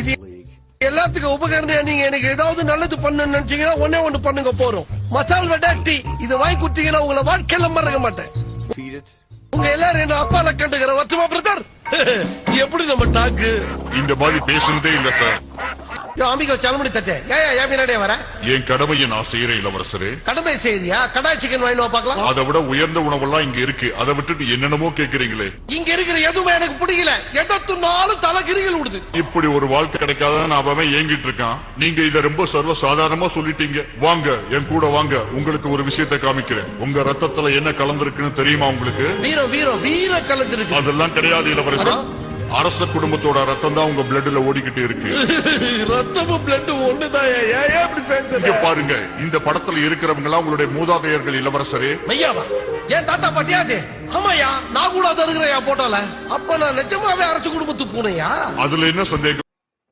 இது எல்லாத்துக்கும் உபகரணம். நீங்க எனக்கு ஏதாவது நல்லது பண்ணு நினைச்சீங்கன்னா ஒன்னே ஒண்ணு பண்ணுங்க போறோம். மசால் வடை டீ இது வாங்கி கொடுத்தீங்கன்னா உங்களை வாழ்க்கையில மறக்க மாட்டேன். உங்க எல்லாரும் என்ன அப்பால கண்டுக்கிற வருத்தமா பிரதர்? எப்படி நம்ம டாக்கு இந்த மாதிரி பேசுனதே இல்ல சார். அமிகோ சலமணி தட்டே ஏன் பின்னாடியே வர? என் கடமையை நான் செய்யறேன் இளவரசரே. கடமை செய்தியா? கடாய் சிக்கன் வாங்கிட்டு பாக்கலாம். அதை விட உயர்ந்த உணவெல்லாம் இங்க இருக்கு. அதை விட்டுட்டு என்னென்னமோ கேக்குறீங்களே. இங்க இருக்கிற எதுவுமே எனக்கு பிடிக்கல. எதத்துனாலும் தலைகிரிகள் விடுது. இப்படி ஒரு வாழ்க்கை கிடைக்காதான் அவன் ஏங்கிட்டு இருக்கான். நீங்க இத ரொம்ப சர்வ சாதாரணமா சொல்லிட்டீங்க. வாங்க என் கூட வாங்க, உங்களுக்கு ஒரு விஷயத்தை காமிக்கிறேன். உங்க ரத்தத்துல என்ன கலந்திருக்குன்னு தெரியுமா உங்களுக்கு? வீர கலந்திருக்கு. அதெல்லாம் கிடையாது இளவரசர். அரச குடும்பத்தோட ரத்தம் தான் உங்க பிளட்ல ஓடிக்கிட்டு இருக்கு. ரத்தமும் பிளட் ஒண்ணுதான். எப்படி பேசுறீங்க பாருங்க, இந்த படத்துல இருக்கிறவங்க எல்லாம் உங்களுடைய மூதாதையர்கள் இளவரசரே. ஐயாவா? ஏன் தாத்தா பாட்டியாது? ஆமாயா, நான் கூட அது இருக்கிறேன் போட்டோல. அப்ப நான் நிஜமாவே அரசு குடும்பத்துக்கு போனையா? அதுல என்ன சந்தேகம்?